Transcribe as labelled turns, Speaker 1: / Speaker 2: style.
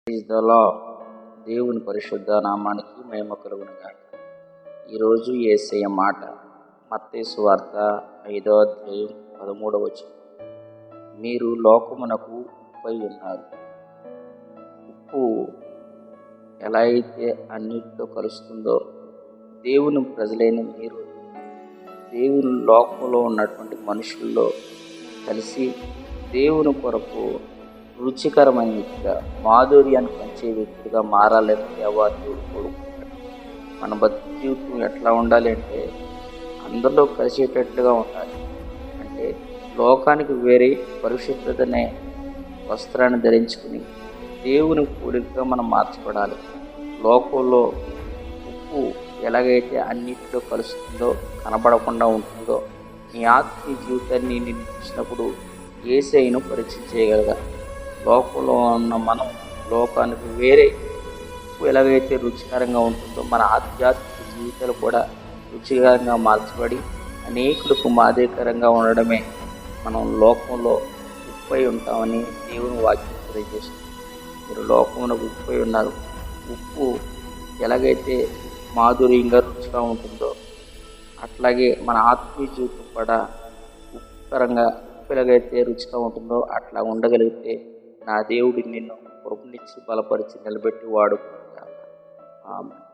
Speaker 1: Praise the lord. దేవుని పరిశుద్ధ నామానికి మహిమ కలుగును గాక. ఈరోజు యేసయ్య మాట మత్తయి సువార్త 5వ అధ్యాయం 13వ వచనం. మీరు లోకమునకు ఉప్పై ఉన్నారు. ఉప్పు ఎలా అయితే అన్నిటితో కలుస్తుందో, దేవుని ప్రజలైన మీరు దేవుని లోకంలో ఉన్నటువంటి మనుషుల్లో కలిసి దేవుని కొరకు రుచికరమైన వ్యక్తిగా, మాధుర్యాన్ని పంచే వ్యక్తిగా మారాలని దేవుడు కోరుకుంటాడు. మన బతుకు జీవితం ఎట్లా ఉండాలి అంటే అందరిలో కలిసేటట్టుగా ఉండాలి. అంటే లోకానికి వేరే పరిశుద్ధతనే వస్త్రాన్ని ధరించుకుని దేవుని పోలికగా మనం మార్చబడాలి. లోకంలో ఉప్పు ఎలాగైతే అన్నిటిలో కలుస్తుందో, కనబడకుండా ఉంటుందో, నీ ఆత్మీయ జీవితాన్ని నేను చూసినప్పుడు యేసయ్యను పరిచయం చేయగలగాలి. లోకంలో ఉన్న మనం లోకానికి వేరే ఎలాగైతే రుచికరంగా ఉంటుందో, మన ఆధ్యాత్మిక జీవితాలు కూడా రుచికరంగా మార్చబడి అనేకులకు మాదిరికరంగా ఉండడమే మనం లోకంలో ఉప్పై ఉంటామని దేవుని వాక్యం తెలియజేస్తుంది. మీరు లోకంలో ఉప్పై ఉన్నారు. ఉప్పు ఎలాగైతే మాధుర్యంగా రుచిగా ఉంటుందో, అట్లాగే మన ఆత్మీయ జీవితం కూడా ఉప్పుకరంగా ఎలాగైతే రుచిగా ఉంటుందో అట్లా ఉండగలిగితే నా దేవుడి నిన్ను కృపనిచ్చి బలపరిచి నిలబెట్టి వాడుకుంటాను. ఆమేన్.